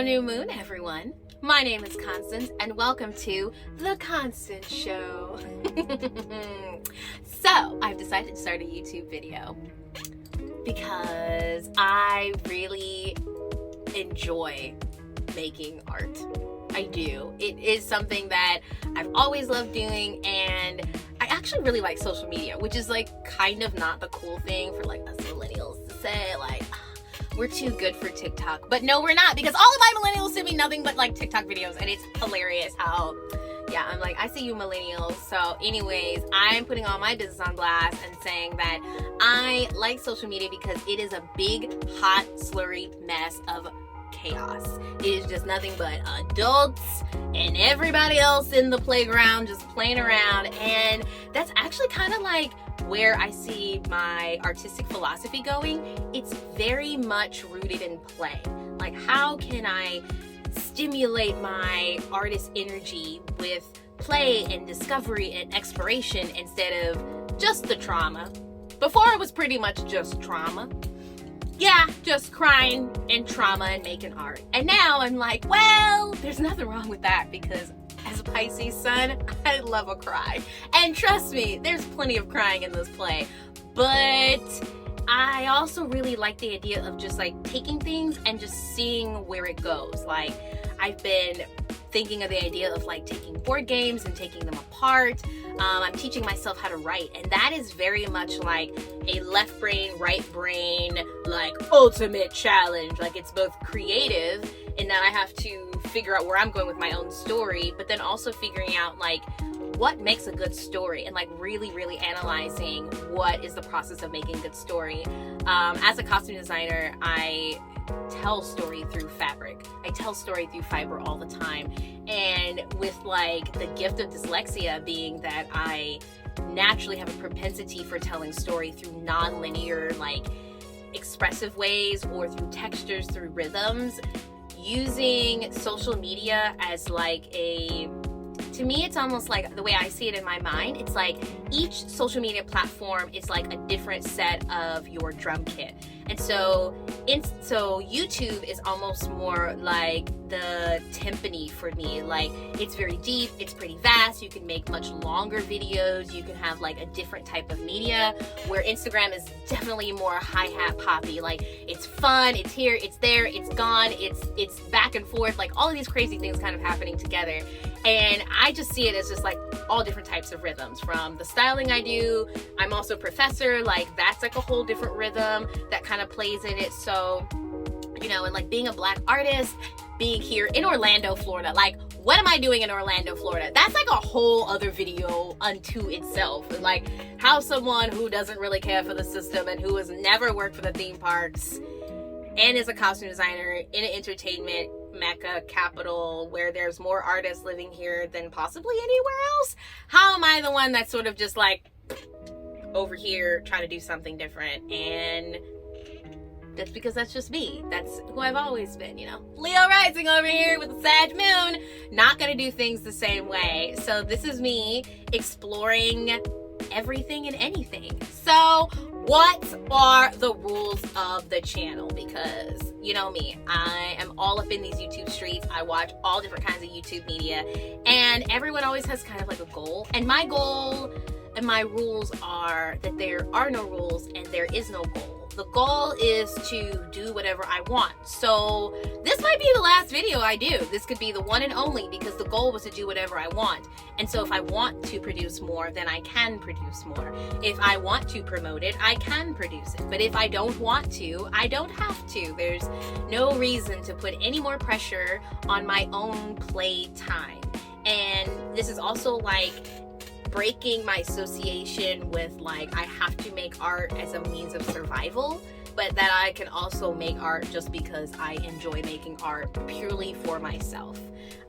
Hello, new moon, everyone. My name is Constance, and welcome to The Constance Show. So, I've decided to start a YouTube video because I really enjoy making art. I do. It is something that I've always loved doing, and I actually really like social media, which is like kind of not the cool thing for like us millennials to say, like, we're too good for TikTok. But no, we're not, because all of my millennials send me nothing but like TikTok videos, and it's hilarious how, yeah, I'm like, I see you millennials. So anyways, I'm putting all my business on blast and saying that I like social media because it is a big, hot, slurry mess of chaos. It is just nothing but adults and everybody else in the playground just playing around, and that's actually kind of like where I see my artistic philosophy going. It's very much rooted in play. Like, how can I stimulate my artist energy with play and discovery and exploration instead of just the trauma? Before, it was pretty much just trauma. Yeah, just crying and trauma and making art. And now I'm like, well, there's nothing wrong with that, because as a Pisces sun, I love a cry. And trust me, there's plenty of crying in this play. But I also really like the idea of just like taking things and just seeing where it goes. Like, I've been thinking of the idea of like taking board games and taking them apart. I'm teaching myself how to write, and that is very much like a left brain, right brain, like ultimate challenge. Like, it's both creative in that I have to figure out where I'm going with my own story, but then also figuring out like what makes a good story, and like really analyzing what is the process of making a good story. As a costume designer, I tell story through fabric. I tell story through fiber all the time. And with like the gift of dyslexia being that I naturally have a propensity for telling story through non-linear, like expressive ways, or through textures, through rhythms, using social media as like to me, it's almost like the way I see it in my mind. It's like each social media platform is like a different set of your drum kit. And so YouTube is almost more like the timpani for me. Like, it's very deep, it's pretty vast, you can make much longer videos, you can have like a different type of media, where Instagram is definitely more hi-hat poppy. Like, it's fun, it's here, it's there, it's gone, it's back and forth, like all of these crazy things kind of happening together. And I just see it as just like all different types of rhythms. From the styling I do, I'm also a professor, like that's like a whole different rhythm that kind of plays in it. So, you know, and like being a Black artist, being here in Orlando, Florida, like what am I doing in Orlando, Florida? That's like a whole other video unto itself. And like how someone who doesn't really care for the system and who has never worked for the theme parks and is a costume designer in an entertainment mecca capital where there's more artists living here than possibly anywhere else, how am I the one that's sort of just like over here trying to do something different? And that's because that's just me. That's who I've always been, you know. Leo rising over here with the Sag moon, not gonna do things the same way. So this is me exploring everything and anything. So what are the rules of the channel? Because you know me, I am all up in these YouTube streets. I watch all different kinds of YouTube media, and everyone always has kind of like a goal. And my goal and my rules are that there are no rules and there is no goal. The goal is to do whatever I want. So this might be the last video I do. This could be the one and only, because the goal was to do whatever I want. And so if I want to produce more, then I can produce more. If I want to promote it, I can produce it. But if I don't want to, I don't have to. There's no reason to put any more pressure on my own play time. And this is also like breaking my association with like I have to make art as a means of survival, but that I can also make art just because I enjoy making art purely for myself.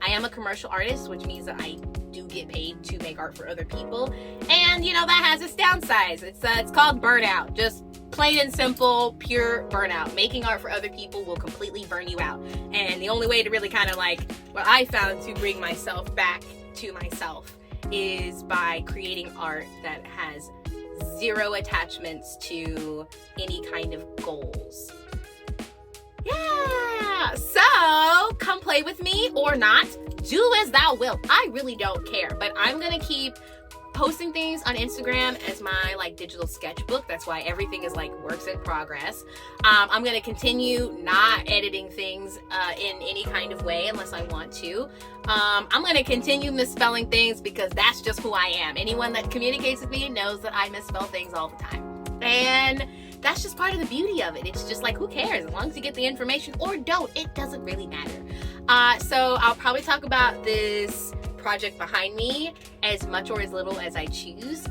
I am a commercial artist, which means that I do get paid to make art for other people, and you know that has its downsides. It's called burnout. Just plain and simple, pure burnout. Making art for other people will completely burn you out, and the only way to really kind of like what I found to bring myself back to myself is by creating art that has zero attachments to any kind of goals. Yeah, Yeah, so come play with me or not. Do as thou wilt. I really don't care, but I'm gonna keep posting things on Instagram as my like digital sketchbook. That's why everything is like works in progress. I'm gonna continue not editing things in any kind of way unless I want to. I'm gonna continue misspelling things because that's just who I am. Anyone that communicates with me knows that I misspell things all the time, and that's just part of the beauty of it. It's just like, who cares? As long as you get the information or don't, it doesn't really matter. So I'll probably talk about this project behind me as much or as little as I choose.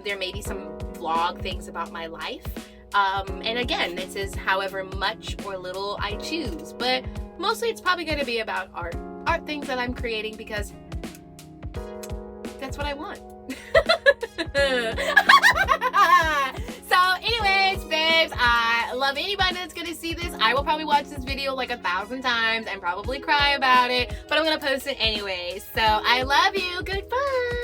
There may be some vlog things about my life. And again, this is however much or little I choose. But mostly it's probably going to be about art things that I'm creating because that's what I want. So anyways, babes, I love anybody that's gonna see this. I will probably watch this video like 1,000 times and probably cry about it, but I'm gonna post it anyways. So I love you. Goodbye.